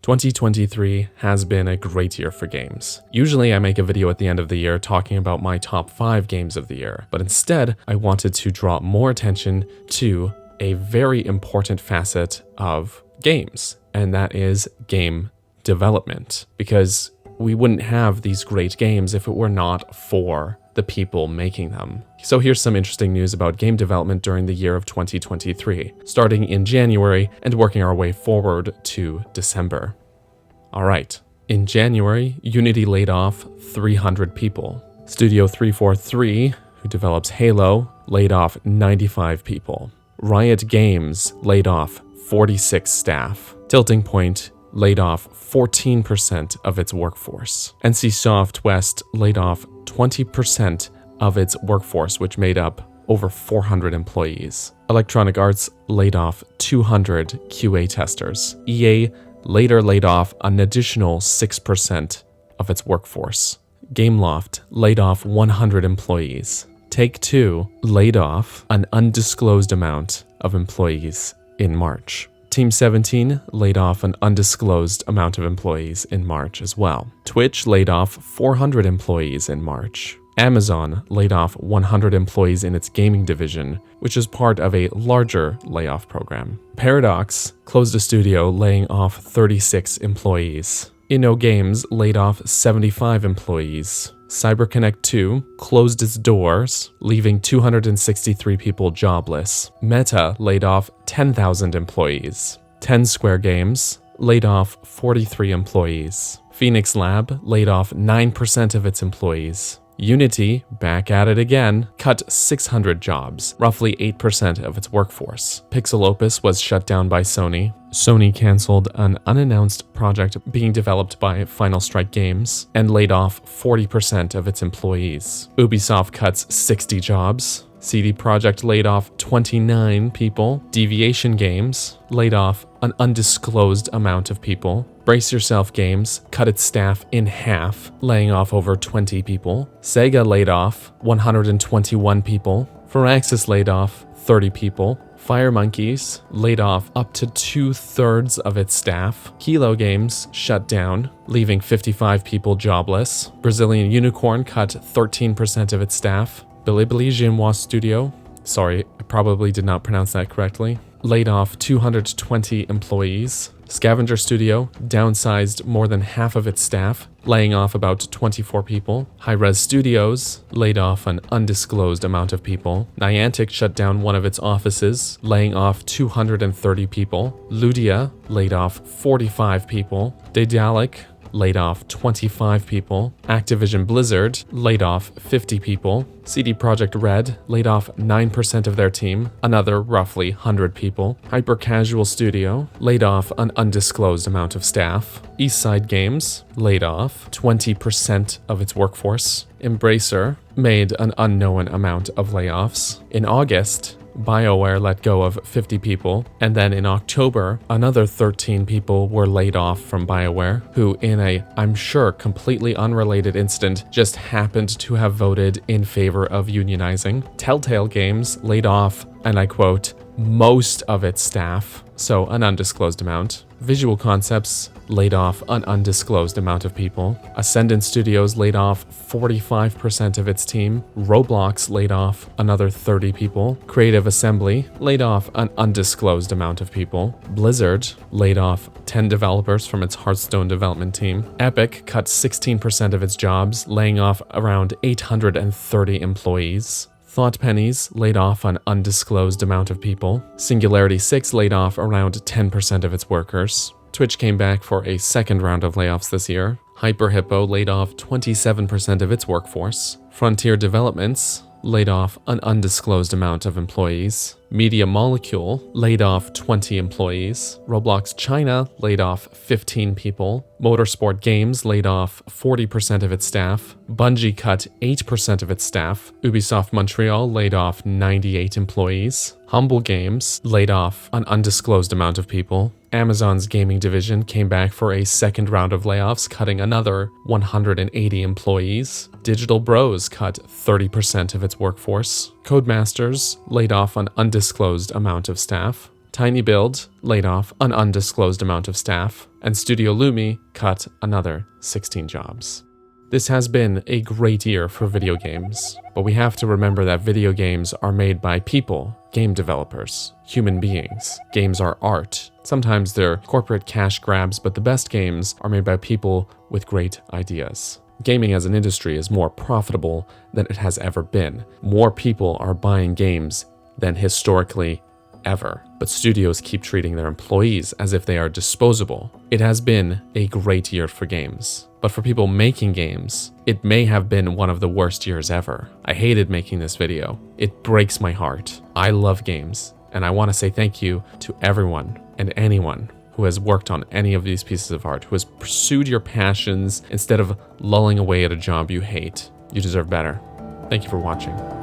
2023 has been a great year for games. Usually I make a video at the end of the year talking about my top 5 games of the year, but instead I wanted to draw more attention to a very important facet of games, and that is game development, because we wouldn't have these great games if it were not for the people making them. So here's some interesting news about game development during the year of 2023, starting in January and working our way forward to December. Alright, in January, Unity laid off 300 people. Studio 343, who develops Halo, laid off 95 people. Riot Games laid off 46 staff. Tilting Point laid off 14% of its workforce. NCSoft West laid off 20% of its workforce, which made up over 400 employees. Electronic Arts laid off 200 QA testers. EA later laid off an additional 6% of its workforce. Gameloft laid off 100 employees. Take-Two laid off an undisclosed amount of employees in March. Team 17 laid off an undisclosed amount of employees in March as well. Twitch laid off 400 employees in March. Amazon laid off 100 employees in its gaming division, which is part of a larger layoff program. Paradox closed a studio, laying off 36 employees. InnoGames laid off 75 employees. CyberConnect 2 closed its doors, leaving 263 people jobless. Meta laid off 10,000 employees. 10 Square Games laid off 43 employees. Phoenix Lab laid off 9% of its employees. Unity, back at it again, cut 600 jobs, roughly 8% of its workforce. Pixel Opus was shut down by Sony. Sony canceled an unannounced project being developed by Final Strike Games and laid off 40% of its employees. Ubisoft cuts 60 jobs. CD Projekt laid off 29 people. Deviation Games laid off an undisclosed amount of people. Brace Yourself Games cut its staff in half, laying off over 20 people. Sega laid off 121 people. Firaxis laid off 30 people. Fire Monkeys laid off up to 2/3 of its staff. Kilo Games shut down, leaving 55 people jobless. Brazilian Unicorn cut 13% of its staff. Bilibili Jinhua Studio, sorry, I probably did not pronounce that correctly, laid off 220 employees. Scavenger Studio downsized more than half of its staff, laying off about 24 people. Hi-Res Studios laid off an undisclosed amount of people. Niantic shut down one of its offices, laying off 230 people. Ludia laid off 45 people. Daedalic laid off 25 people. Activision Blizzard laid off 50 people. CD Projekt Red laid off 9% of their team, another roughly 100 people. Hyper Casual Studio laid off an undisclosed amount of staff. Eastside Games laid off 20% of its workforce. Embracer made an unknown amount of layoffs. In August, BioWare let go of 50 people, and then in October, another 13 people were laid off from BioWare, who in a, I'm sure, completely unrelated incident just happened to have voted in favor of unionizing. Telltale Games laid off, and I quote, most of its staff, so an undisclosed amount. Visual Concepts laid off an undisclosed amount of people. Ascendant Studios laid off 45% of its team. Roblox laid off another 30 people. Creative Assembly laid off an undisclosed amount of people. Blizzard laid off 10 developers from its Hearthstone development team. Epic cut 16% of its jobs, laying off around 830 employees. Thought Pennies laid off an undisclosed amount of people. Singularity 6 laid off around 10% of its workers. Twitch came back for a second round of layoffs this year. Hyper Hippo laid off 27% of its workforce. Frontier Developments laid off an undisclosed amount of employees. Media Molecule laid off 20 employees. Roblox China laid off 15 people. Motorsport Games laid off 40% of its staff. Bungie cut 8% of its staff. Ubisoft Montreal laid off 98 employees. Humble Games laid off an undisclosed amount of people. Amazon's gaming division came back for a second round of layoffs, cutting another 180 employees. Digital Bros cut 30% of its workforce. Codemasters laid off an undisclosed amount of staff. Tiny Build laid off an undisclosed amount of staff, and Studio Lumi cut another 16 jobs. This has been a great year for video games, but we have to remember that video games are made by people, game developers, human beings. Games are art. Sometimes they're corporate cash grabs, but the best games are made by people with great ideas. Gaming as an industry is more profitable than it has ever been. More people are buying games than historically ever, but studios keep treating their employees as if they are disposable. It has been a great year for games, but for people making games, it may have been one of the worst years ever. I hated making this video. It breaks my heart. I love games, and I want to say thank you to everyone and anyone who has worked on any of these pieces of art, who has pursued your passions instead of lulling away at a job you hate. You deserve better. Thank you for watching.